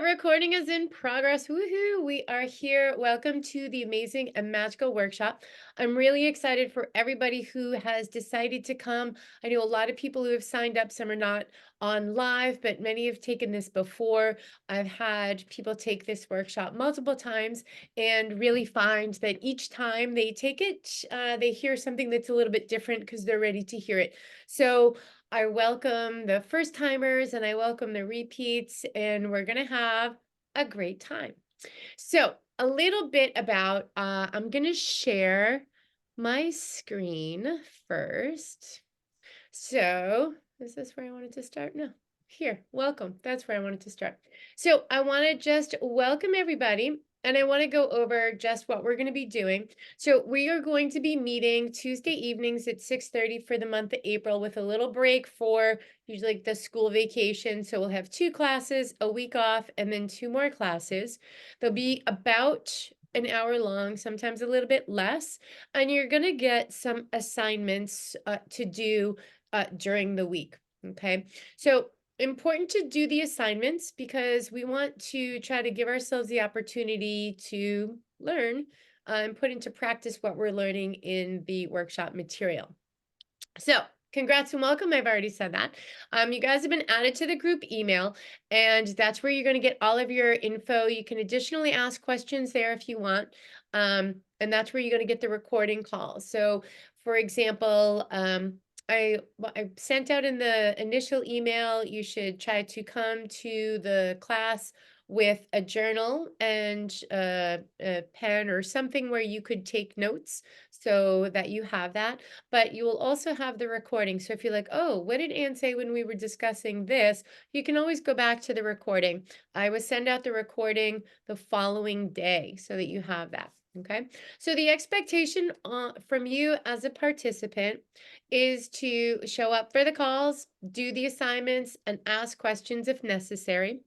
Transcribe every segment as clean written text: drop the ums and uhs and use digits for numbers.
Recording is in progress. Woohoo! We are here. Welcome to the amazing and magical workshop. I'm really excited for everybody who has decided to come. I know a lot of people who have signed up. Some are not on live, but many have taken this before. I've had people take this workshop multiple times and really find that each time they take it, they hear something that's a little bit different because they're ready to hear it. So I welcome the first timers and I welcome the repeats, and we're going to have a great time. So, a little bit about I'm going to share my screen first. So, is this where I wanted to start? No. Here, welcome. That's where I wanted to start. So, I want to just welcome everybody and I want to go over just what we're going to be doing. So, we are going to be meeting Tuesday evenings at 6:30 for the month of April with a little break for usually like the school vacation. So, we'll have 2 classes, a week off, and then 2 more classes. They'll be about an hour long, sometimes a little bit less, and you're going to get some assignments to do during the week. Okay. So important to do the assignments because we want to try to give ourselves the opportunity to learn and put into practice what we're learning in the workshop material. So congrats and welcome. I've already said that. You guys have been added to the group email, and that's where you're going to get all of your info. You can additionally ask questions there if you want. And that's where you're going to get the recording calls. So, for example, I sent out in the initial email, you should try to come to the class with a journal and a pen or something where you could take notes so that you have that. But you will also have the recording. So if you're like, oh, what did Anne say when we were discussing this? You can always go back to the recording. I will send out the recording the following day so that you have that. Okay. So the expectation from you as a participant is to show up for the calls, do the assignments, and ask questions if necessary.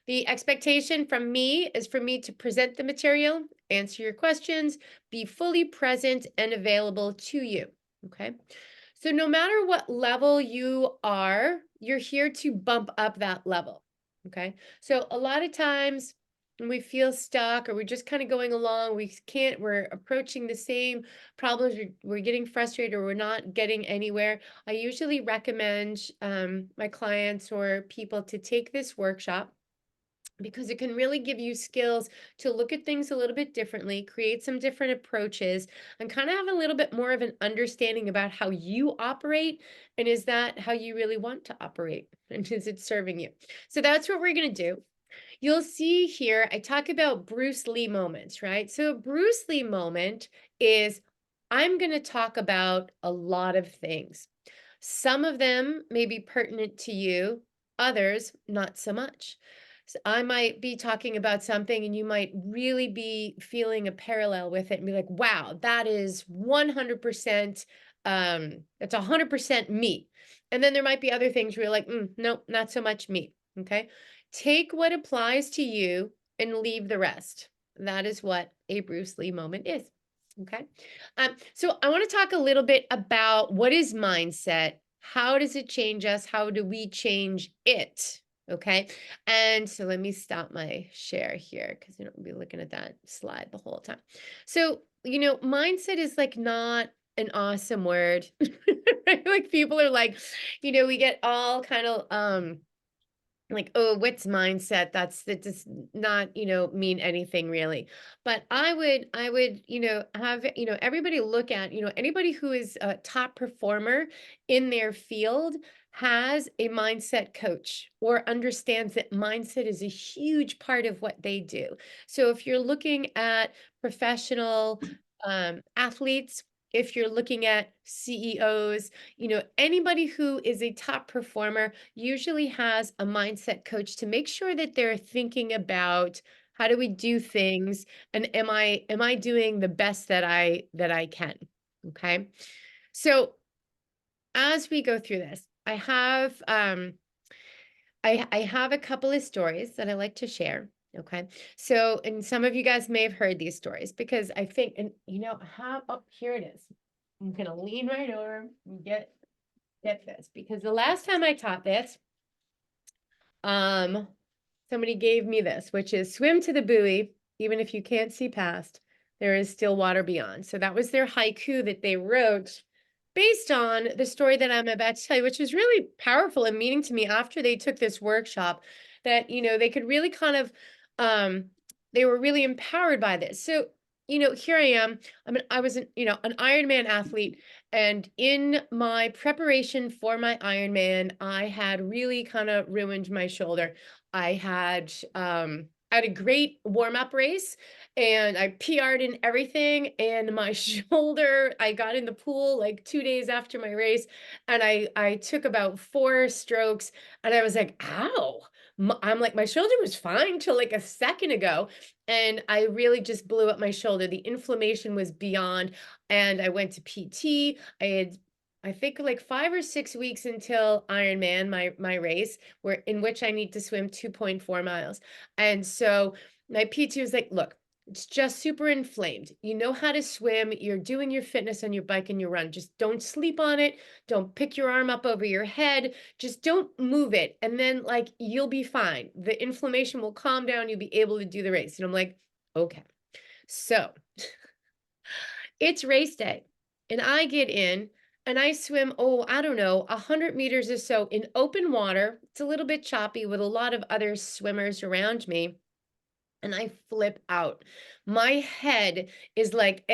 The expectation from me is for me to present the material, answer your questions, be fully present and available to you. Okay. So, no matter what level you are, you're here to bump up that level. Okay. So, a lot of times when we feel stuck or we're just kind of going along, we're approaching the same problems, we're getting frustrated or we're not getting anywhere. I usually recommend my clients or people to take this workshop because it can really give you skills to look at things a little bit differently, create some different approaches, and kind of have a little bit more of an understanding about how you operate. And is that how you really want to operate? And is it serving you? So that's what we're going to do. You'll see here, I talk about Bruce Lee moments, right? So, a Bruce Lee moment is I'm going to talk about a lot of things. Some of them may be pertinent to you, others not so much. So I might be talking about something and you might really be feeling a parallel with it and be like, wow, that is 100%, that's 100% me. And then there might be other things where you're like, nope, not so much me. Okay. Take what applies to you and leave the rest. That is what a Bruce Lee moment is. Okay. So I want to talk a little bit about what is mindset? How does it change us? How do we change it? Okay. And so let me stop my share here because I don't be looking at that slide the whole time. So, mindset is like not an awesome word. Right? Like people are like, we get all kind of like, oh, what's mindset? That does not, mean anything really. But I would, have, everybody look at, anybody who is a top performer in their field has a mindset coach or understands that mindset is a huge part of what they do. So if you're looking at professional athletes, if you're looking at CEOs, anybody who is a top performer usually has a mindset coach to make sure that they're thinking about how do we do things and am I doing the best that I can. Okay. So as we go through this, I have a couple of stories that I like to share. Okay. So, and some of you guys may have heard these stories because I think, and here it is. I'm going to lean right over and get this because the last time I taught this, um, somebody gave me this, which is swim to the buoy, even if you can't see past, there is still water beyond. So that was their haiku that they wrote based on the story that I'm about to tell you, which was really powerful and meaning to me after they took this workshop that, they could really kind of, um, they were really empowered by this. So, here I am. I was an Ironman athlete. And in my preparation for my Ironman, I had really kind of ruined my shoulder. I had a great warm-up race and I PR'd in everything and my shoulder, I got in the pool like 2 days after my race and I took about 4 strokes and I was like, "Ow." I'm like, "My shoulder was fine till like a second ago." And I really just blew up my shoulder. The inflammation was beyond, and I went to PT. I think like 5 or 6 weeks until Ironman, my race, where in which I need to swim 2.4 miles. And so my PT was like, "Look, it's just super inflamed. You know how to swim. You're doing your fitness on your bike and your run. Just don't sleep on it. Don't pick your arm up over your head. Just don't move it. And then like you'll be fine. The inflammation will calm down. You'll be able to do the race." And I'm like, "Okay." So it's race day, and I get in and I swim, oh, I don't know, 100 meters or so in open water. It's a little bit choppy with a lot of other swimmers around me, and I flip out. My head is like,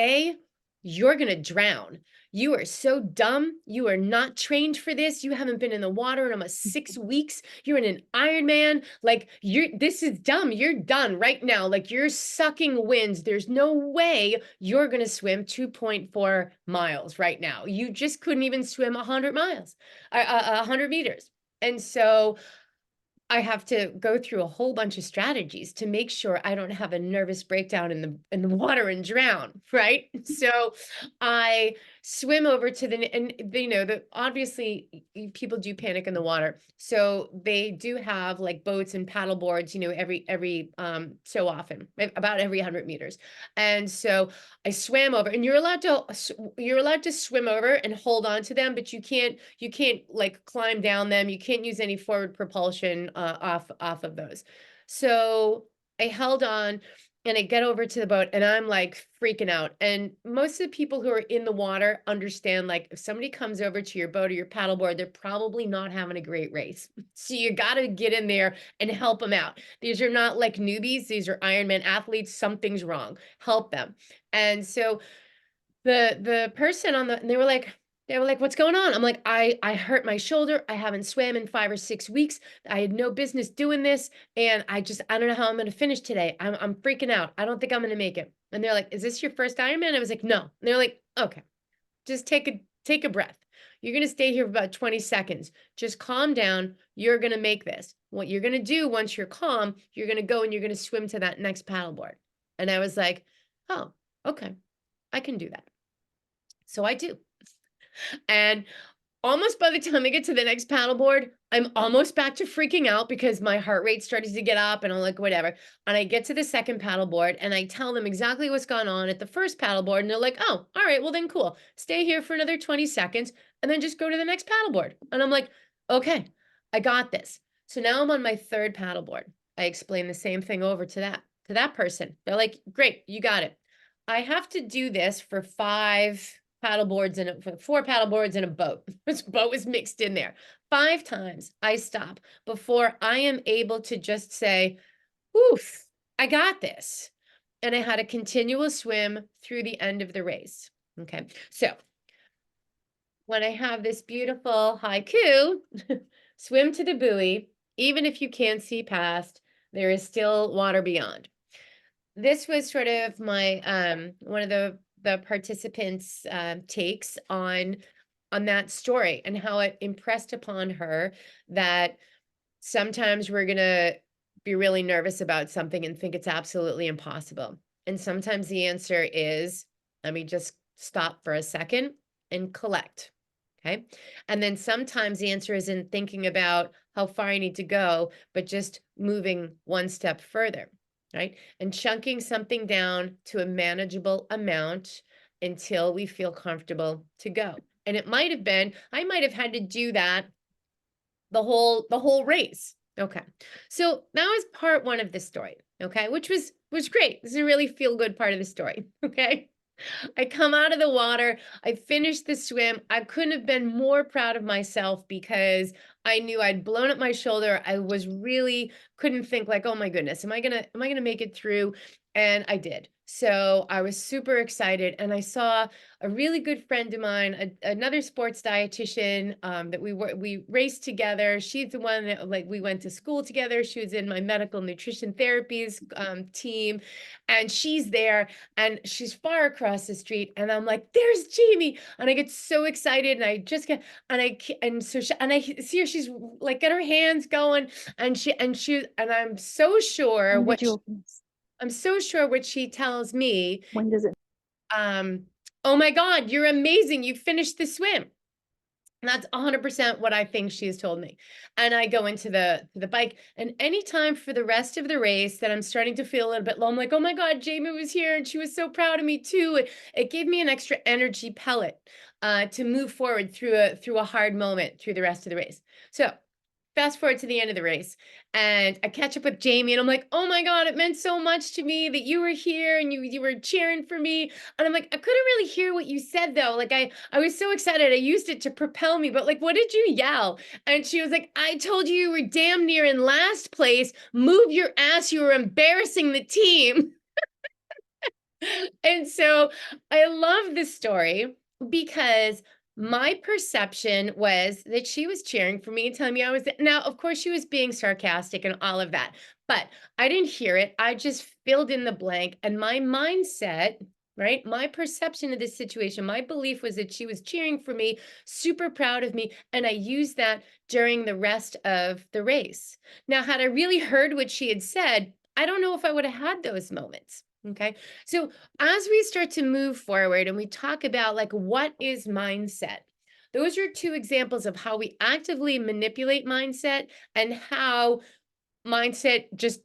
you're going to drown. You are so dumb. You are not trained for this. You haven't been in the water in almost 6 weeks. You're in an Ironman. Like this is dumb. You're done right now. Like you're sucking winds. There's no way you're going to swim 2.4 miles right now. You just couldn't even swim 100 miles, 100 meters. And so I have to go through a whole bunch of strategies to make sure I don't have a nervous breakdown in the water and drown, right? So I swim over to and the obviously people do panic in the water. So they do have like boats and paddle boards, every so often, about every 100 meters. And so I swam over, and you're allowed to swim over and hold on to them, but you can't like climb down them. You can't use any forward propulsion off of those. So I held on and I get over to the boat and I'm like freaking out. And most of the people who are in the water understand, like, if somebody comes over to your boat or your paddleboard, they're probably not having a great race. So you got to get in there and help them out. These are not like newbies. These are Ironman athletes. Something's wrong. Help them. And so the person and they were like, "What's going on?" I'm like, I hurt my shoulder. I haven't swam in 5 or 6 weeks. I had no business doing this, and I don't know how I'm gonna finish today. I'm freaking out. I don't think I'm gonna make it." And they're like, "Is this your first Ironman?" I was like, "No." And they're like, "Okay, just take a breath. You're gonna stay here for about 20 seconds. Just calm down. You're gonna make this. What you're gonna do once you're calm, you're gonna go and you're gonna swim to that next paddleboard." And I was like, "Oh, okay. I can do that." So I do. And almost by the time I get to the next paddleboard, I'm almost back to freaking out because my heart rate started to get up and I'm like, whatever. And I get to the second paddleboard and I tell them exactly what's gone on at the first paddleboard. And they're like, "Oh, all right, well then cool. Stay here for another 20 seconds and then just go to the next paddleboard." And I'm like, "Okay, I got this." So now I'm on my third paddleboard. I explain the same thing over to that person. They're like, "Great, you got it." I have to do this for 4 paddleboards and a boat. This boat was mixed in there. 5 times I stop before I am able to just say, "Oof, I got this." And I had a continual swim through the end of the race. Okay. So when I have this beautiful haiku, swim to the buoy, even if you can't see past, there is still water beyond. This was sort of my one of the participants takes on that story and how it impressed upon her that sometimes we're gonna be really nervous about something and think it's absolutely impossible, and sometimes the answer is, let me just stop for a second and collect. Okay. And then sometimes the answer isn't thinking about how far I need to go, but just moving one step further, right? And chunking something down to a manageable amount until we feel comfortable to go. And it might have been, I might have had to do that the whole race. Okay. So that was part one of the story. Okay. Which was great. This is a really feel good part of the story. Okay. I come out of the water. I finished the swim. I couldn't have been more proud of myself because I knew I'd blown up my shoulder. I was really couldn't think like, oh my goodness, am I gonna make it through? And I did. So I was super excited. And I saw a really good friend of mine, another sports dietitian that we raced together. She's the one that like we went to school together. She was in my medical nutrition therapies team, and she's there and she's far across the street, and I'm like, "There's Jamie!" And I get so excited, and I just get, and so and I see her. She's like, got her hands going, and I'm so sure When did you open this? I'm so sure what she tells me. When does it Um, oh my God, you're amazing! You finished the swim. And that's 100% what I think she has told me. And I go into the bike, and anytime for the rest of the race that I'm starting to feel a little bit low, I'm like, "Oh my God, Jamie was here and she was so proud of me too." It gave me an extra energy pellet to move forward through a hard moment through the rest of the race. So fast forward to the end of the race, and I catch up with Jamie, and I'm like, "Oh my God, it meant so much to me that you were here and you were cheering for me." And I'm like, "I couldn't really hear what you said though. Like I was so excited. I used it to propel me, but like, what did you yell?" And she was like, "I told you you were damn near in last place. Move your ass. You were embarrassing the team." And so I love this story because my perception was that she was cheering for me and telling me I was now, of course, she was being sarcastic and all of that, but I didn't hear it. I just filled in the blank. And my mindset, right? My perception of this situation, my belief was that she was cheering for me, super proud of me. And I used that during the rest of the race. Now, had I really heard what she had said, I don't know if I would have had those moments. Okay. So as we start to move forward and we talk about like what is mindset, those are two examples of how we actively manipulate mindset and how mindset just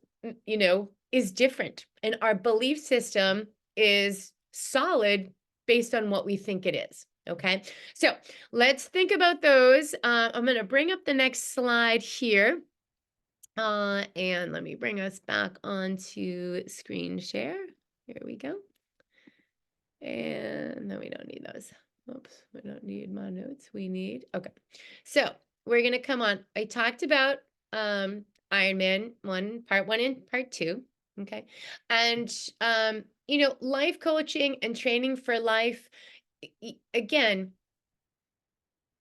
is different, and our belief system is solid based on what we think it is. Okay, so let's think about those. I'm going to bring up the next slide here, and let me bring us back onto screen share. Here we go. And no, we don't need those. Oops, we don't need my notes. We need, okay. So we're gonna come on. I talked about Iron Man 1, part 1 and part 2. Okay. And life coaching and training for life. Again,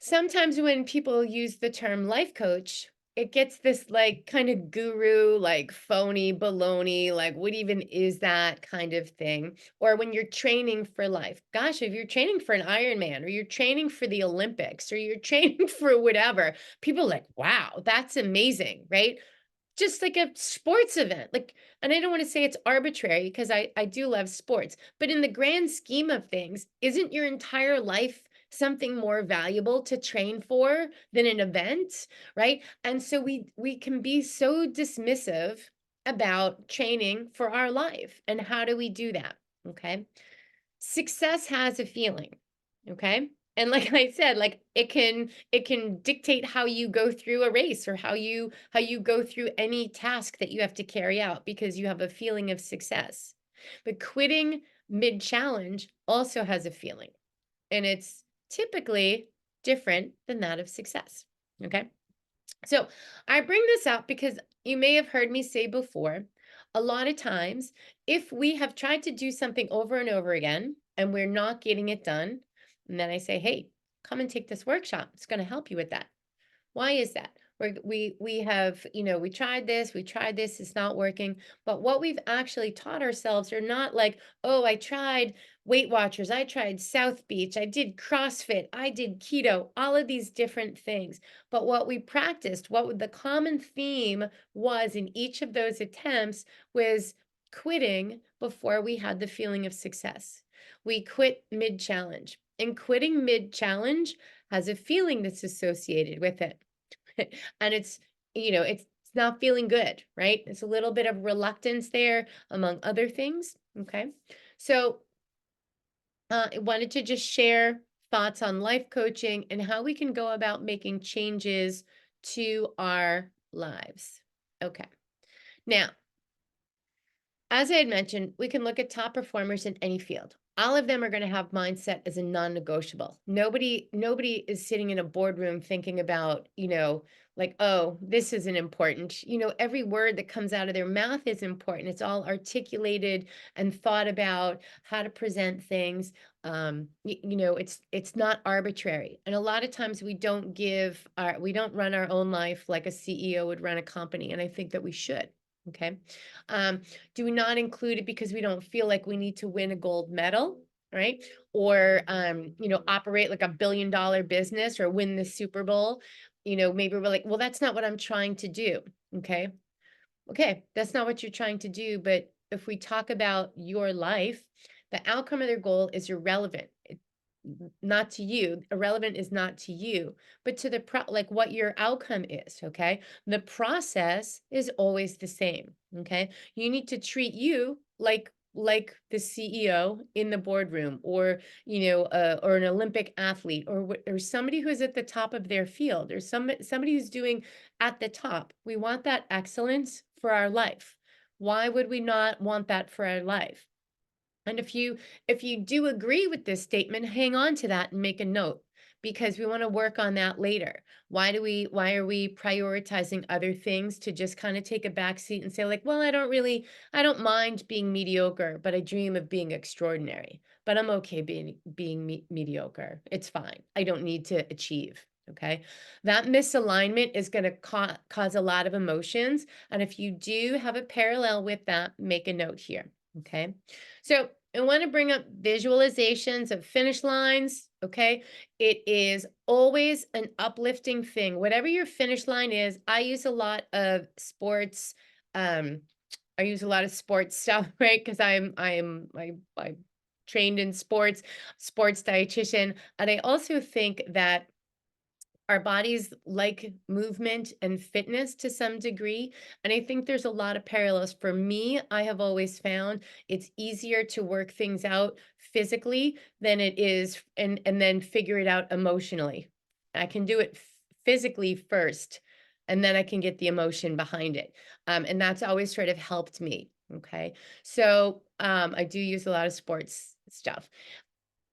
sometimes when people use the term life coach, it gets this like kind of guru, like phony baloney, like what even is that kind of thing? Or when you're training for life, gosh, if you're training for an Ironman or you're training for the Olympics or you're training for whatever, people are like, wow, that's amazing, right? Just like a sports event, like, and I don't want to say it's arbitrary because I do love sports, but in the grand scheme of things, isn't your entire life something more valuable to train for than an event, right? And so we can be so dismissive about training for our life. And how do we do that? Okay. Success has a feeling, okay? And like I said, like it can dictate how you go through a race or how you go through any task that you have to carry out because you have a feeling of success. But quitting mid-challenge also has a feeling, and it's typically different than that of success, okay? So I bring this up because you may have heard me say before, a lot of times, if we have tried to do something over and over again and we're not getting it done, and then I say, hey, come and take this workshop. It's going to help you with that. Why is that? We have, we tried this, it's not working. But what we've actually taught ourselves are not like, oh, I tried Weight Watchers, I tried South Beach, I did CrossFit, I did keto, all of these different things. But what we practiced, the common theme was in each of those attempts was quitting before we had the feeling of success. We quit mid-challenge. And quitting mid-challenge has a feeling that's associated with it. And it's not feeling good, right? It's a little bit of reluctance there, among other things. Okay. So I wanted to just share thoughts on life coaching and how we can go about making changes to our lives. Okay. Now, as I had mentioned, we can look at top performers in any field. All of them are going to have mindset as a non-negotiable. Nobody is sitting in a boardroom thinking about, like, oh, this isn't important. Every word that comes out of their mouth is important. It's all articulated and thought about how to present things. It's not arbitrary. And a lot of times we don't run our own life like a CEO would run a company. And I think that we should. Okay. Um, do not include it because we don't feel like we need to win a gold medal, right? Or operate like $1 billion business or win the Super Bowl. Maybe we're like, well, that's not what I'm trying to do. Okay. Okay, that's not what you're trying to do. But if we talk about your life, the outcome of their goal is irrelevant. Not to you. Irrelevant is not to you, but to like what your outcome is. Okay. The process is always the same. Okay. You need to treat you like the CEO in the boardroom, or or an Olympic athlete, or somebody who's at the top of their field, or somebody who's doing at the top. We want that excellence for our life. Why would we not want that for our life? And if you do agree with this statement, hang on to that and make a note, because we want to work on that later. Why are we prioritizing other things to just kind of take a back seat and say, like, well, I don't mind being mediocre, but I dream of being extraordinary. But I'm okay being mediocre. It's fine. I don't need to achieve. Okay. That misalignment is going to cause a lot of emotions. And if you do have a parallel with that, make a note here. Okay. So I want to bring up visualizations of finish lines. Okay. It is always an uplifting thing. Whatever your finish line is, I use a lot of sports. I use a lot of sports stuff, right? Because I trained in sports dietitian. And I also think that our bodies like movement and fitness to some degree. And I think there's a lot of parallels. For me, I have always found it's easier to work things out physically than it is and then figure it out emotionally. I can do it physically first, and then I can get the emotion behind it. And that's always sort of helped me. Okay. So I do use a lot of sports stuff.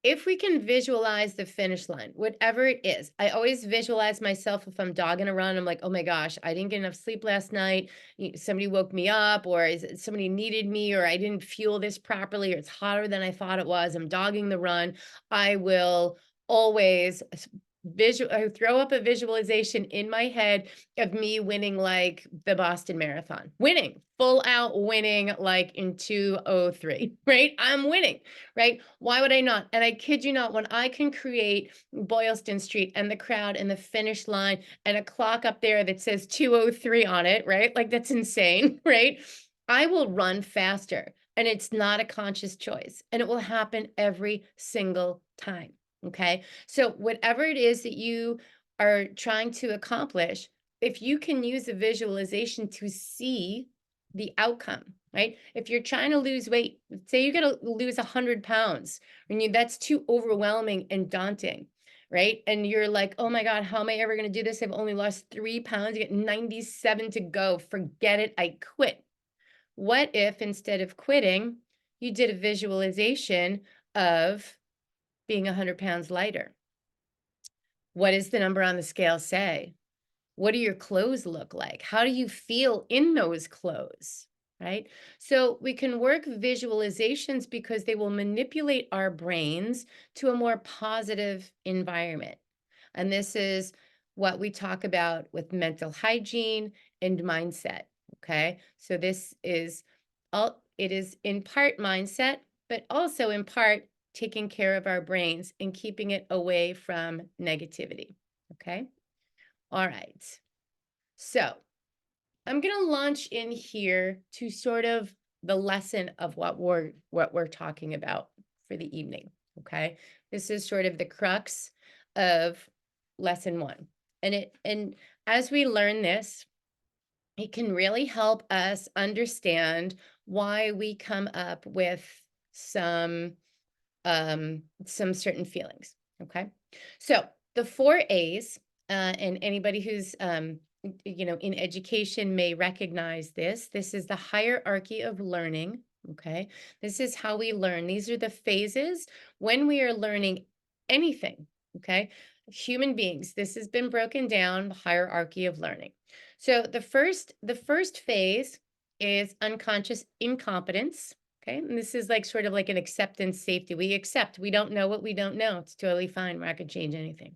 If we can visualize the finish line, whatever it is, I always visualize myself if I'm dogging a run. I'm like, oh my gosh, I didn't get enough sleep last night. Somebody woke me up, or somebody needed me, or I didn't fuel this properly, or it's hotter than I thought it was. I'm dogging the run. I will always I throw up a visualization in my head of me winning, like the Boston Marathon, winning, full out winning, like in 2:03, right? I'm winning, right? Why would I not? And I kid you not, when I can create Boylston Street and the crowd and the finish line and a clock up there that says 2:03 on it, right? Like, that's insane, right? I will run faster, and it's not a conscious choice, and it will happen every single time. Okay. So whatever it is that you are trying to accomplish, if you can use a visualization to see the outcome, right? If you're trying to lose weight, say you're going to lose 100 pounds, and that's too overwhelming and daunting, right? And you're like, oh my God, how am I ever going to do this? I've only lost 3 pounds. You get 97 to go. Forget it. I quit. What if instead of quitting, you did a visualization of being 100 pounds lighter? What does the number on the scale say? What do your clothes look like? How do you feel in those clothes? Right? So we can work visualizations because they will manipulate our brains to a more positive environment. And this is what we talk about with mental hygiene and mindset. Okay. So it is in part mindset, but also in part taking care of our brains and keeping it away from negativity. Okay. All right. So I'm going to launch in here to sort of the lesson of what we're talking about for the evening. Okay. This is sort of the crux of lesson 1. And as we learn this, it can really help us understand why we come up with some certain feelings. Okay. So the 4 A's, and anybody who's in education may recognize this. This is the hierarchy of learning. Okay. This is how we learn. These are the phases when we are learning anything. Okay. Human beings, this has been broken down, the hierarchy of learning. So the first phase is unconscious incompetence. Okay. And this is like sort of like an acceptance safety. We accept we don't know what we don't know. It's totally fine. We're not going to change anything.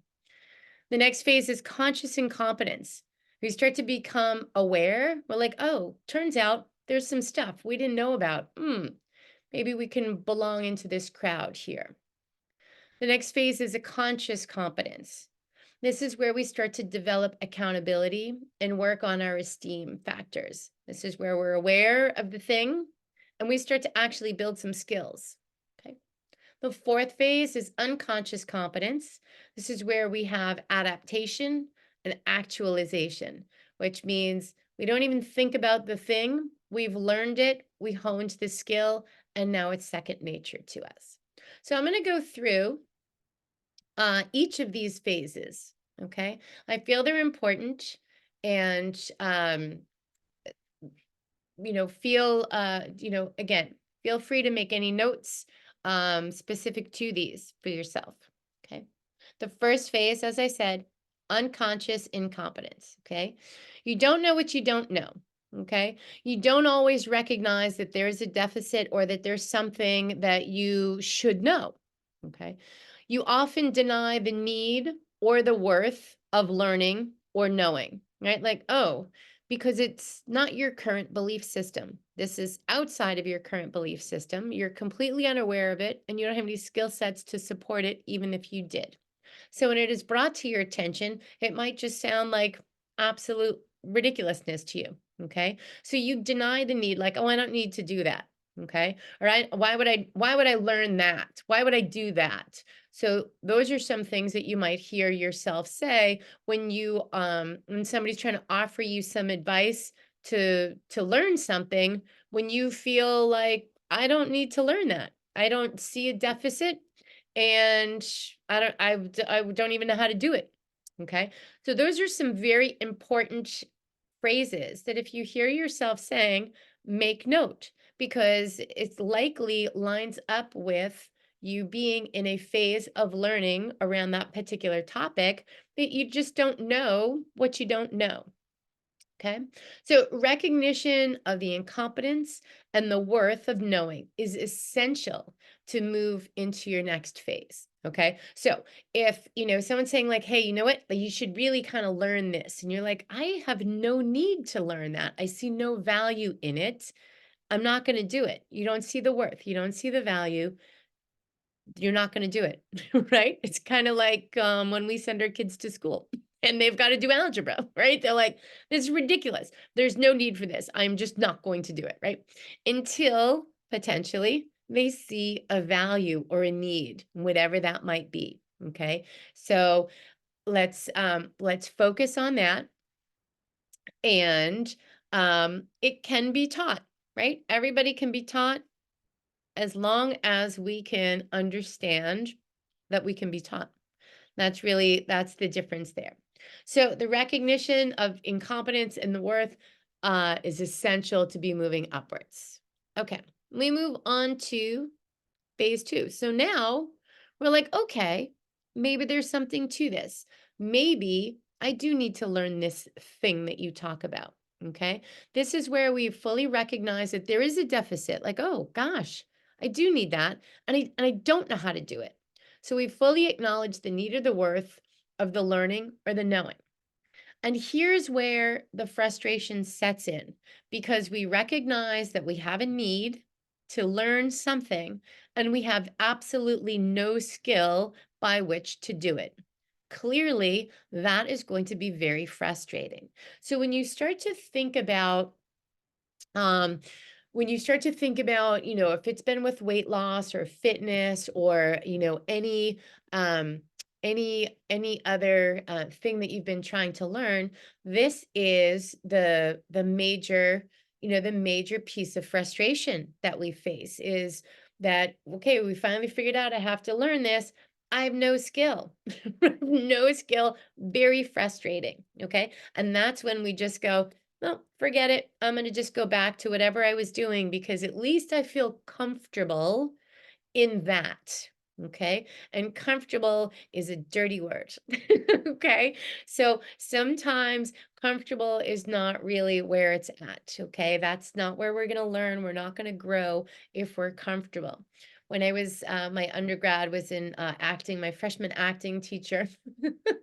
The next phase is conscious incompetence. We start to become aware. We're like, oh, turns out there's some stuff we didn't know about. Maybe we can belong into this crowd here. The next phase is a conscious competence. This is where we start to develop accountability and work on our esteem factors. This is where we're aware of the thing and we start to actually build some skills. Okay. The fourth phase is unconscious competence. This is where we have adaptation and actualization, which means we don't even think about the thing. We've learned it, we honed the skill, and now it's second nature to us. So I'm going to go through each of these phases. Okay. I feel they're important and, again, feel free to make any notes specific to these for yourself. Okay. The first phase, as I said, unconscious incompetence. Okay. You don't know what you don't know. Okay. You don't always recognize that there's a deficit or that there's something that you should know. Okay. You often deny the need or the worth of learning or knowing, right? Like, oh, because it's not your current belief system. This is outside of your current belief system. You're completely unaware of it, and you don't have any skill sets to support it, even if you did. So when it is brought to your attention, it might just sound like absolute ridiculousness to you. Okay. So you deny the need, like, oh, I don't need to do that. Okay. All right. Why would I learn that? Why would I do that? So those are some things that you might hear yourself say when somebody's trying to offer you some advice to learn something, when you feel like I don't need to learn that. I don't see a deficit and I don't even know how to do it. Okay. So those are some very important phrases that if you hear yourself saying, make note because it's likely lines up with you being in a phase of learning around that particular topic that you just don't know what you don't know. Okay. So recognition of the incompetence and the worth of knowing is essential to move into your next phase. Okay. So if, someone's saying like, hey, you know what, like, you should really kind of learn this. And you're like, I have no need to learn that. I see no value in it. I'm not going to do it. You don't see the worth. You don't see the value. You're not going to do it. Right. It's kind of like when we send our kids to school and they've got to do algebra, right? They're like, this is ridiculous. There's no need for this. I'm just not going to do it, right? Until potentially they see a value or a need, whatever that might be. Okay. So let's focus on that. And it can be taught, right? Everybody can be taught as long as we can understand that we can be taught. That's the difference there. So the recognition of incompetence and the worth is essential to be moving upwards. Okay, we move on to phase two. So now we're like, okay, maybe there's something to this. Maybe I do need to learn this thing that you talk about. Okay, this is where we fully recognize that there is a deficit. Like, oh gosh, I do need that, and I don't know how to do it. So we fully acknowledge the need or the worth of the learning or the knowing. And here's where the frustration sets in because we recognize that we have a need to learn something and we have absolutely no skill by which to do it. Clearly, that is going to be very frustrating. So when you start to think about um, if it's been with weight loss or fitness or, um, any other thing that you've been trying to learn, this is the major piece of frustration that we face is that, okay, we finally figured out I have to learn this, I have no skill. No skill, very frustrating, okay? And that's when we just go, "Well, forget it. I'm gonna just go back to whatever I was doing because at least I feel comfortable in that." Okay. And comfortable is a dirty word. Okay. So sometimes comfortable is not really where it's at. Okay. That's not where we're going to learn. We're not going to grow if we're comfortable. When I was, my undergrad was in acting, my freshman acting teacher.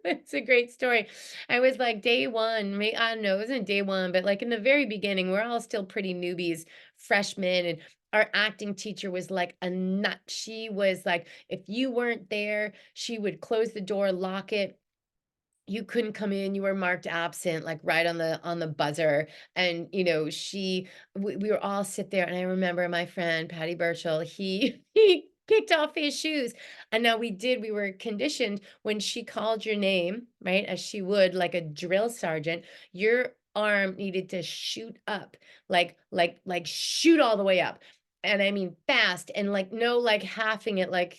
It's a great story. I was like day one, I don't know, it wasn't day one, but like in the very beginning, we're all still pretty newbies, freshmen. And our acting teacher was like a nut. She was like, if you weren't there, she would close the door, lock it. You couldn't come in, you were marked absent, like right on the buzzer. And we were all sit there. And I remember my friend Patty Burchell, he he kicked off his shoes. And now we were conditioned when she called your name, right? As she would, like a drill sergeant, your arm needed to shoot up, like shoot all the way up. And I mean fast and like no like halving it like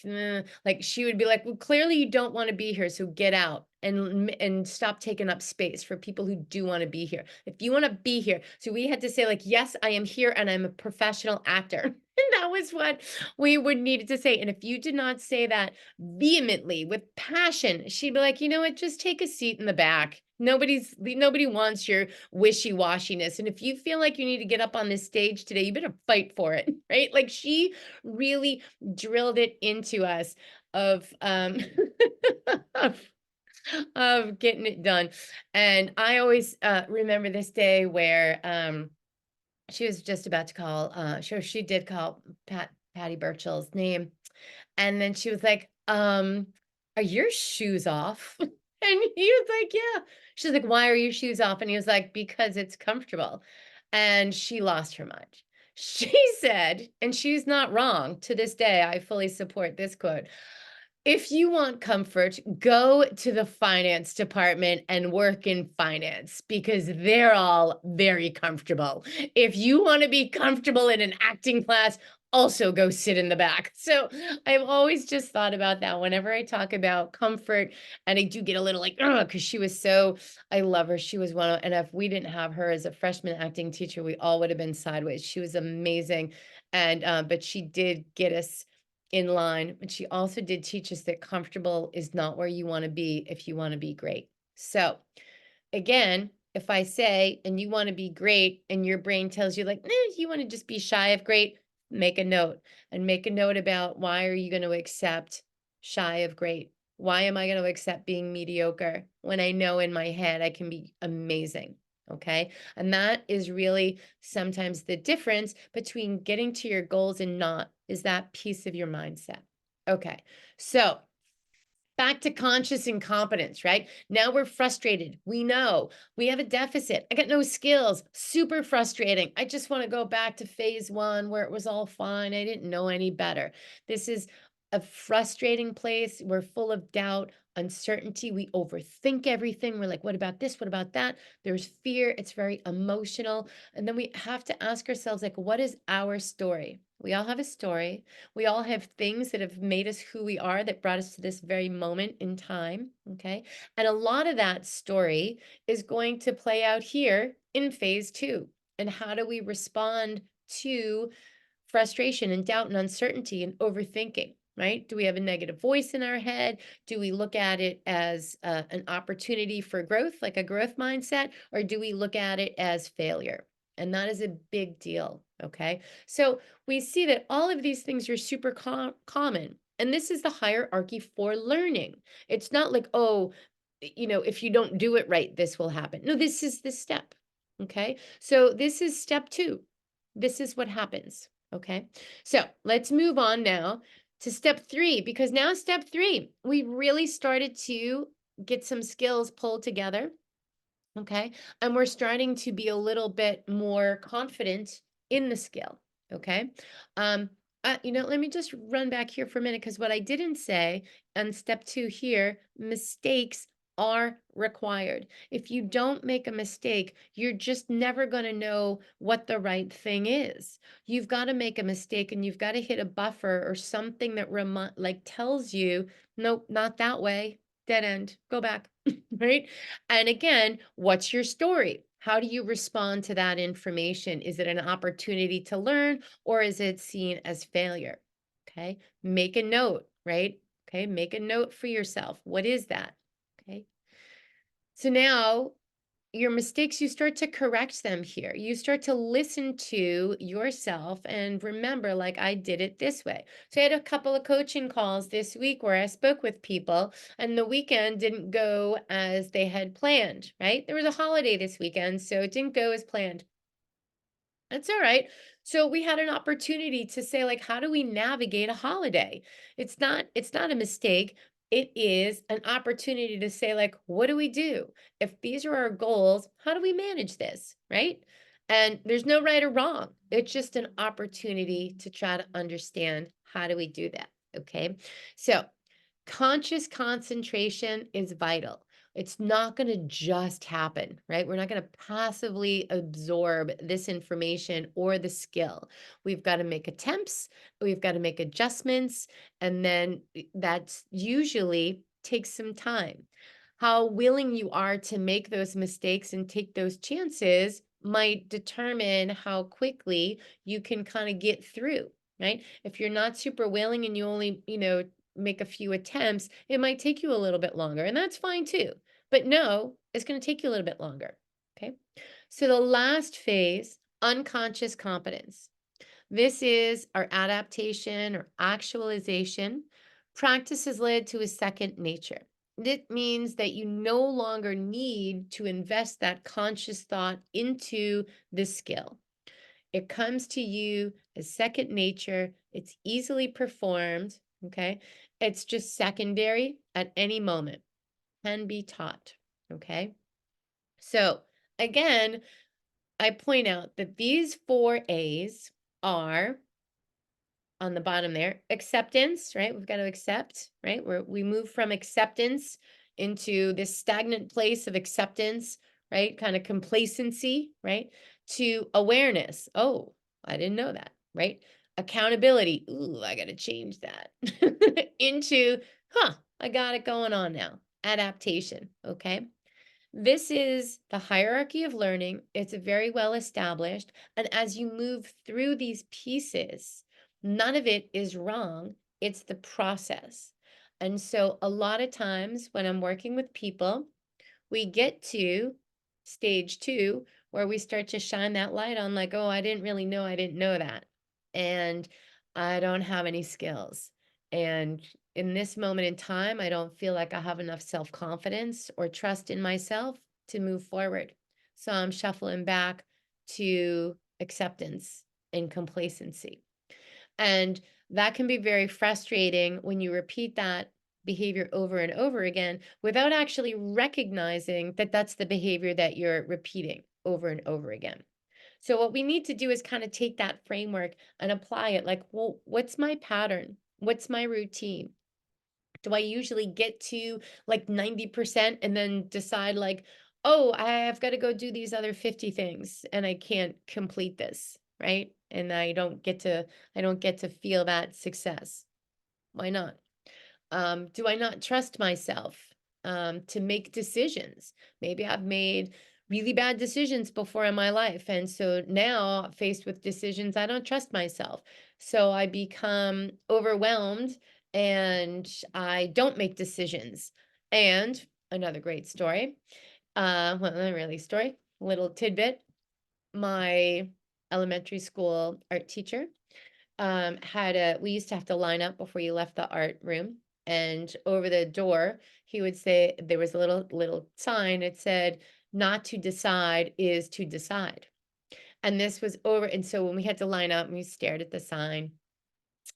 she would be like, "Well, clearly you don't want to be here, so get out and stop taking up space for people who do want to be here. If you want to be here." So we had to say like, "Yes, I am here and I'm a professional actor." And that was what we would needed to say. And if you did not say that vehemently with passion, she'd be like, "You know what? Just take a seat in the back. Nobody wants your wishy-washiness. And if you feel like you need to get up on this stage today, you better fight for it." Right? Like she really drilled it into us of of getting it done. And I always remember this day where she was just about to call sure she did call Patty Burchell's name. And then she was like, "Are your shoes off?" And he was like, "Yeah." She's like, "Why are your shoes off?" And he was like, "Because it's comfortable." And she lost her mind. She said, and she's not wrong, to this day, I fully support this quote. "If you want comfort, go to the finance department and work in finance because they're all very comfortable. If you want to be comfortable in an acting class, also go sit in the back." So I've always just thought about that whenever I talk about comfort. And I do get a little like, because she was so, I love her. She was one of, and if we didn't have her as a freshman acting teacher, we all would have been sideways. She was amazing. And, but she did get us in line. And she also did teach us that comfortable is not where you want to be if you want to be great. So, again, if I say, and you want to be great, and your brain tells you, like, you want to just be shy of great, make a note and make a note about why are you going to accept shy of great? Why am I going to accept being mediocre when I know in my head I can be amazing? Okay. And that is really sometimes the difference between getting to your goals and not, is that piece of your mindset. Okay. So, back to conscious incompetence, right? Now we're frustrated. We know we have a deficit. I got no skills. Super frustrating. I just want to go back to phase one where it was all fine. I didn't know any better. This is a frustrating place. We're full of doubt, uncertainty. We overthink everything. We're like, what about this? What about that? There's fear. It's very emotional. And then we have to ask ourselves, like, what is our story? We all have a story. We all have things that have made us who we are, that brought us to this very moment in time. Okay. And a lot of that story is going to play out here in phase two. And how do we respond to frustration and doubt and uncertainty and overthinking? Right? Do we have a negative voice in our head? Do we look at it as an opportunity for growth, like a growth mindset, or do we look at it as failure? And that is a big deal. Okay. So we see that all of these things are super common. And this is the hierarchy for learning. It's not like, oh, if you don't do it right, this will happen. No, this is the step. Okay. So this is step two. This is what happens. Okay. So let's move on now to step three, because now step three, we really started to get some skills pulled together. Okay. And we're starting to be a little bit more confident in the skill. Okay. Um, let me just run back here for a minute because what I didn't say on step two here, mistakes are required. If you don't make a mistake, you're just never going to know what the right thing is. You've got to make a mistake and you've got to hit a buffer or something that like tells you, nope, not that way. Dead end. Go back. Right? And again, what's your story? How do you respond to that information? Is it an opportunity to learn or is it seen as failure? Okay? Make a note, right? Okay, make a note for yourself. What is that? Okay. So now your mistakes, you start to correct them here. You start to listen to yourself and remember, like, I did it this way. So I had a couple of coaching calls this week where I spoke with people, and the weekend didn't go as they had planned, right? There was a holiday this weekend, so it didn't go as planned. That's all right. So we had an opportunity to say, like, how do we navigate a holiday? It's not a mistake. It is an opportunity to say, like, what do we do? If these are our goals, how do we manage this? Right? And there's no right or wrong. It's just an opportunity to try to understand how do we do that. Okay. So conscious concentration is vital. It's not going to just happen, right? We're not going to passively absorb this information or the skill. We've got to make attempts, we've got to make adjustments, and then that's usually takes some time. How willing you are to make those mistakes and take those chances might determine how quickly you can kind of get through, right? If you're not super willing and you only, make a few attempts, it might take you a little bit longer, and that's fine too. But no, it's going to take you a little bit longer. Okay. So the last phase, unconscious competence. This is our adaptation or actualization. Practice has led to a second nature. It means that you no longer need to invest that conscious thought into the skill. It comes to you as second nature. It's easily performed. Okay. It's just secondary at any moment, can be taught. Okay. So again, I point out that these four A's are on the bottom there. Acceptance, right? We've got to accept, right? We move from acceptance into this stagnant place of acceptance, right? Kind of complacency, right? To awareness. Oh, I didn't know that, right? Accountability. Ooh, I got to change that. Into, I got it going on now. Adaptation, okay? This is the hierarchy of learning. It's very well established. And as you move through these pieces, none of it is wrong. It's the process. And so, a lot of times when I'm working with people, we get to stage two where we start to shine that light on, like, oh, I didn't really know I didn't know that. And I don't have any skills. And in this moment in time, I don't feel like I have enough self confidence or trust in myself to move forward. So I'm shuffling back to acceptance and complacency. And that can be very frustrating when you repeat that behavior over and over again without actually recognizing that that's the behavior that you're repeating over and over again. So, what we need to do is kind of take that framework and apply it like, well, what's my pattern? What's my routine? Do I usually get to like 90% and then decide, like, oh, I have got to go do these other 50 things and I can't complete this, right? And I don't get to feel that success. Why not? Do I not trust myself to make decisions? Maybe I've made really bad decisions before in my life. And so now, faced with decisions, I don't trust myself. So I become overwhelmed and I don't make decisions. And another great story, well, not really story, little tidbit. My elementary school art teacher we used to have to line up before you left the art room, and over the door he would say there was a little sign. It said, not to decide is to decide. And this was over, and so when we had to line up, we stared at the sign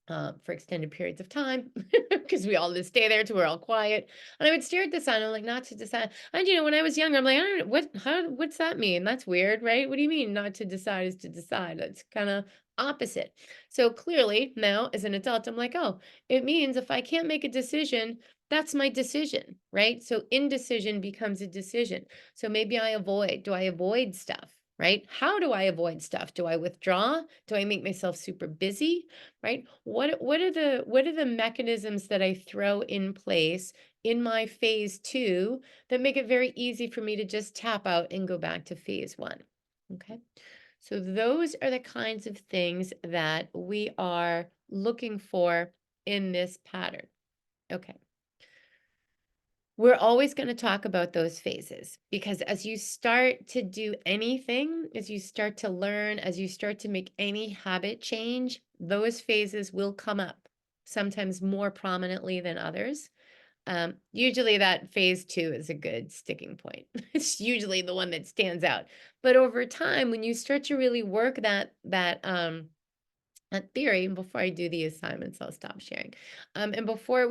for extended periods of time because we all just stay there till we're all quiet. And I would stare at the sign. I'm like, not to decide. And when I was younger, I'm like, I don't know what's that mean? That's weird, right? What do you mean not to decide is to decide? That's kind of opposite. So clearly now as an adult, I'm like, oh, it means if I can't make a decision, That's my decision, right? So indecision becomes a decision. So maybe I avoid. Do I avoid stuff? Right? How do I avoid stuff? Do I withdraw? Do I make myself super busy? Right? What are the mechanisms that I throw in place in my phase two that make it very easy for me to just tap out and go back to phase one? Okay. So those are the kinds of things that we are looking for in this pattern. Okay. We're always going to talk about those phases because as you start to do anything, as you start to learn, as you start to make any habit change, those phases will come up, sometimes more prominently than others. Usually that phase two is a good sticking point. It's usually the one that stands out. But over time, when you start to really work that theory, and before I do the assignments, I'll stop sharing. And before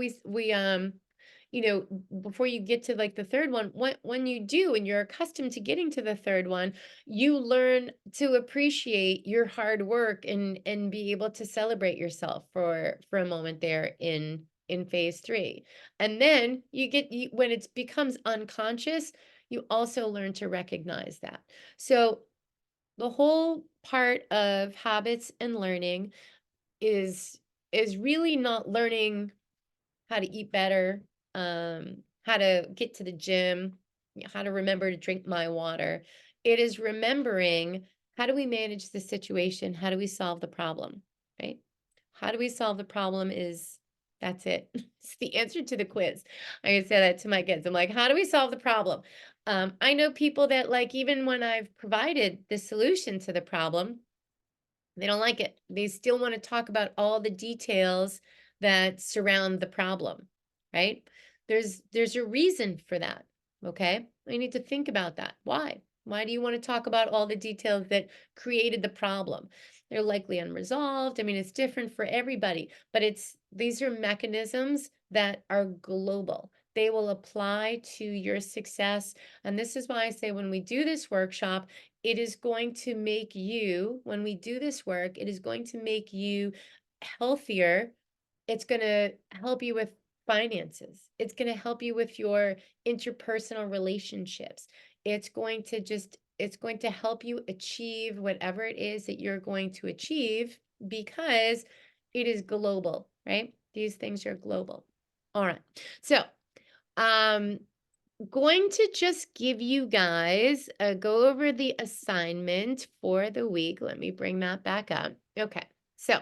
before you get to like the third one, when you do and you're accustomed to getting to the third one, you learn to appreciate your hard work and be able to celebrate yourself for a moment there in phase three. And then when it becomes unconscious, you also learn to recognize that. So the whole part of habits and learning is is really not learning how to eat better, how to get to the gym, how to remember to drink my water. It is remembering, how do we manage the situation? How do we solve the problem? Right? How do we solve the problem is that's it. It's the answer to the quiz. I can say that to my kids. I'm like, how do we solve the problem? I know people that like, even when I've provided the solution to the problem, they don't like it. They still want to talk about all the details that surround the problem, right? There's a reason for that, okay? We need to think about that. Why? Why do you want to talk about all the details that created the problem? They're likely unresolved. I mean, it's different for everybody, but these are mechanisms that are global. They will apply to your success. And this is why I say when we do this workshop, it is going to make you, when we do this work, it is going to make you healthier. It's going to help you with finances. It's going to help you with your interpersonal relationships. It's going to help you achieve whatever it is that you're going to achieve because it is global, right? These things are global. All right. So, um, going to just give you guys go over the assignment for the week. Let me bring that back up. Okay, so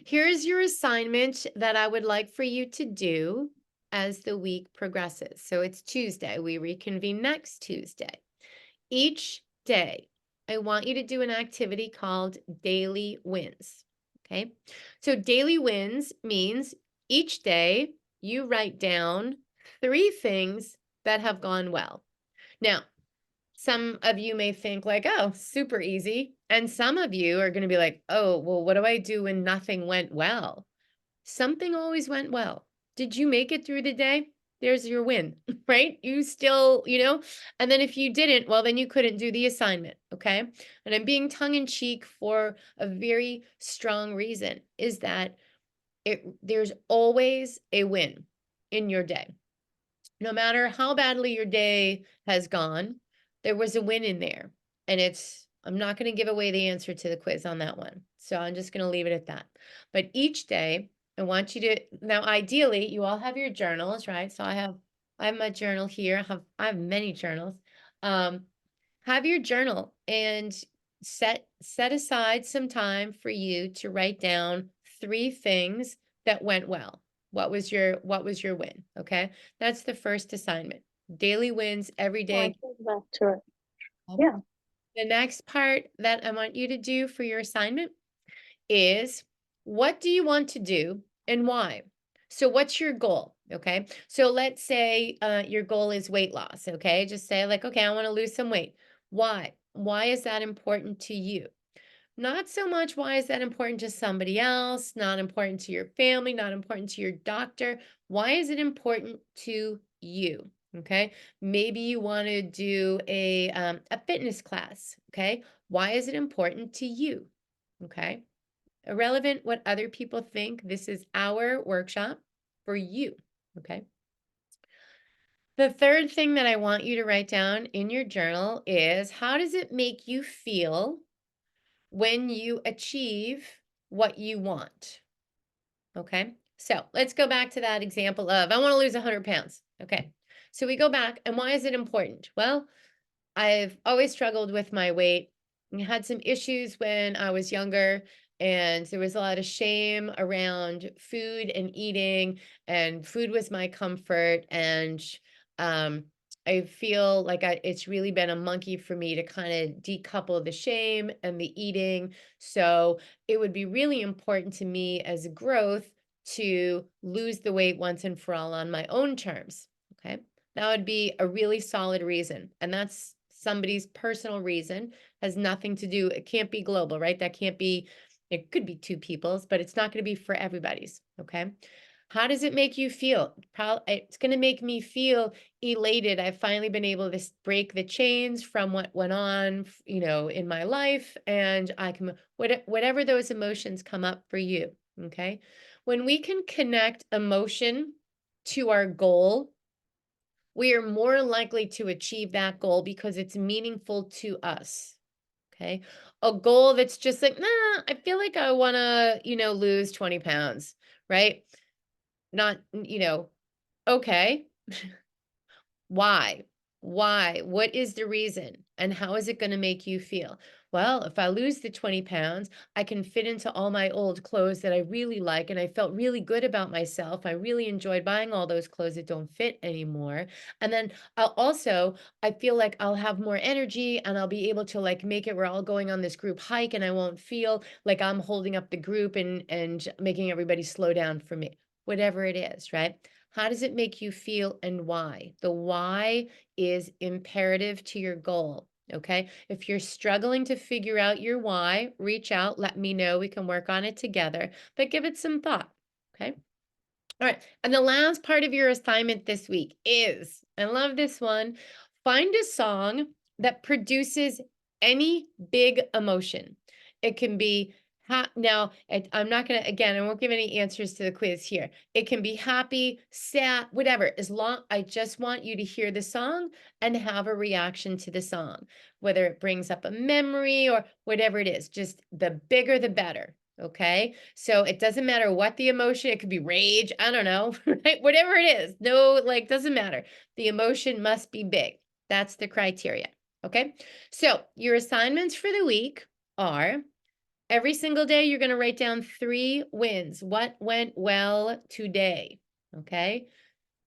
here's your assignment that I would like for you to do as the week progresses. So it's Tuesday. We reconvene next Tuesday. Each day, I want you to do an activity called Daily Wins. Okay, so daily wins means each day you write down 3 things that have gone well. Now, some of you may think like, oh, super easy. And some of you are going to be like, oh, well, what do I do when nothing went well? Something always went well. Did you make it through the day? There's your win, right? You still, and then if you didn't, well, then you couldn't do the assignment, okay? And I'm being tongue in cheek for a very strong reason is that there's always a win in your day. No matter how badly your day has gone, there was a win in there. And I'm not going to give away the answer to the quiz on that one. So I'm just going to leave it at that. But each day, I want you to, now ideally, you all have your journals, right? So I have my journal here. I have many journals. Have your journal and set aside some time for you to write down 3 things that went well. What was your win? Okay. That's the first assignment. Daily wins every Oh, I day. came back to it. Um, Yeah. The next part that I want you to do for your assignment is, what do you want to do and why? So what's your goal? Okay. So let's say your goal is weight loss. Okay. Just say like, okay, I want to lose some weight. Why? Why is that important to you? Not so much why is that important to somebody else, not important to your family, not important to your doctor. Why is it important to you? Okay. Maybe you want to do a fitness class. Okay. Why is it important to you? Okay. Irrelevant what other people think. This is our workshop for you. Okay. The third thing that I want you to write down in your journal is, how does it make you feel when you achieve what you want? Okay. So let's go back to that example of, I want to lose 100 pounds. Okay. So we go back, and why is it important? Well, I've always struggled with my weight. I had some issues when I was younger, and there was a lot of shame around food and eating, and food was my comfort. And um, I feel like it's really been a monkey for me to kind of decouple the shame and the eating. So it would be really important to me as a growth to lose the weight once and for all on my own terms. Okay. That would be a really solid reason. And that's somebody's personal reason, has nothing to do, it can't be global, right? That can't be, it could be two people's, but it's not going to be for everybody's. Okay. How does it make you feel? It's going to make me feel elated. I've finally been able to break the chains from what went on, in my life, and I can, whatever those emotions come up for you. Okay. When we can connect emotion to our goal, we are more likely to achieve that goal because it's meaningful to us. Okay. A goal that's just like, nah, I feel like I want to, lose 20 pounds, right? Not, okay. Why? Why? What is the reason? And how is it going to make you feel? Well, if I lose the 20 pounds, I can fit into all my old clothes that I really like. And I felt really good about myself. I really enjoyed buying all those clothes that don't fit anymore. And then I feel like I'll have more energy, and I'll be able to like make it, we're all going on this group hike, and I won't feel like I'm holding up the group and making everybody slow down for me, whatever it is, right? How does it make you feel, and why? The why is imperative to your goal. Okay. If you're struggling to figure out your why, reach out, let me know. We can work on it together, but give it some thought. Okay. All right. And the last part of your assignment this week is, I love this one, find a song that produces any big emotion. It can be now, I'm not going to, again, I won't give any answers to the quiz here. It can be happy, sad, whatever. As long, I just want you to hear the song and have a reaction to the song, whether it brings up a memory or whatever it is. Just the bigger, the better. Okay. So it doesn't matter what the emotion, it could be rage, I don't know, right? Whatever it is. No, like, doesn't matter. The emotion must be big. That's the criteria. Okay. So your assignments for the week are, every single day, you're going to write down 3 wins. What went well today? Okay.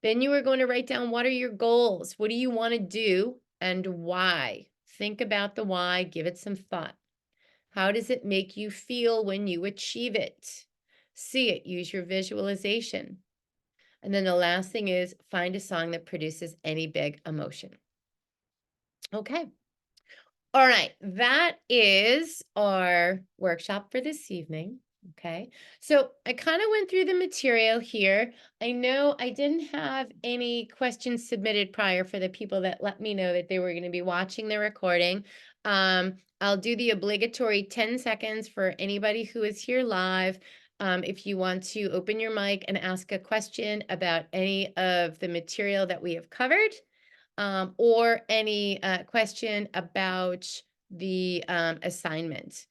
Then you are going to write down, what are your goals? What do you want to do and why? Think about the why, give it some thought. How does it make you feel when you achieve it? See it, use your visualization. And then the last thing is, find a song that produces any big emotion. Okay. All right. That is our workshop for this evening. Okay. So I kind of went through the material here. I know I didn't have any questions submitted prior for the people that let me know that they were going to be watching the recording. I'll do the obligatory 10 seconds for anybody who is here live. If you want to open your mic and ask a question about any of the material that we have covered, or any question about the assignment.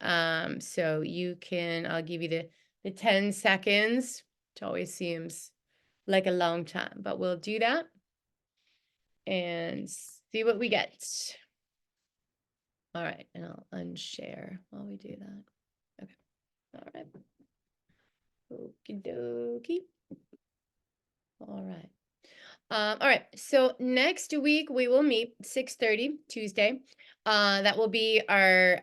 So you can, I'll give you the 10 seconds, which always seems like a long time, but we'll do that and see what we get. All right, and I'll unshare while we do that. Okay, all right. Okie dokie. All right. All right. So next week we will meet 6:30 Tuesday. That will be our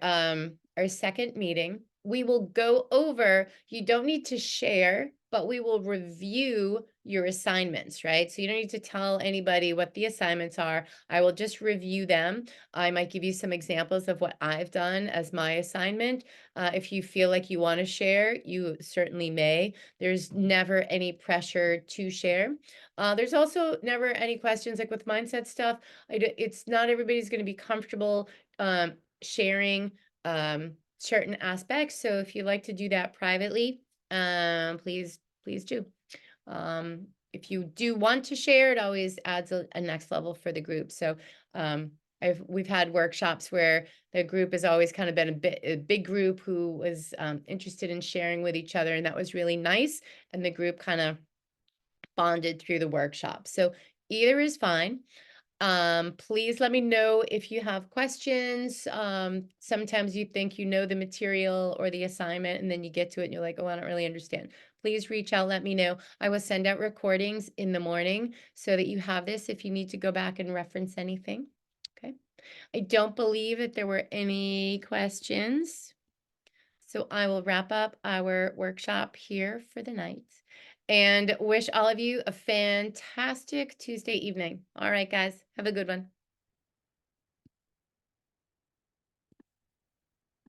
second meeting. We will go over, you don't need to share, but we will review your assignments, right? So you don't need to tell anybody what the assignments are. I will just review them. I might give you some examples of what I've done as my assignment. If you feel like you want to share, you certainly may. There's never any pressure to share. There's also never any questions like with mindset stuff. It's not everybody's going to be comfortable sharing certain aspects. So if you like to do that privately, please do. if you do want to share, it always adds a next level for the group. So um, we've had workshops where the group has always kind of been a big group who was interested in sharing with each other, and that was really nice. And the group kind of bonded through the workshop. So either is fine. Please let me know if you have questions. Sometimes you think you know the material or the assignment, and then you get to it and you're like, oh, I don't really understand. Please reach out, let me know. I will send out recordings in the morning so that you have this if you need to go back and reference anything. Okay. I don't believe that there were any questions. So I will wrap up our workshop here for the night and wish all of you a fantastic Tuesday evening. All right, guys, have a good one.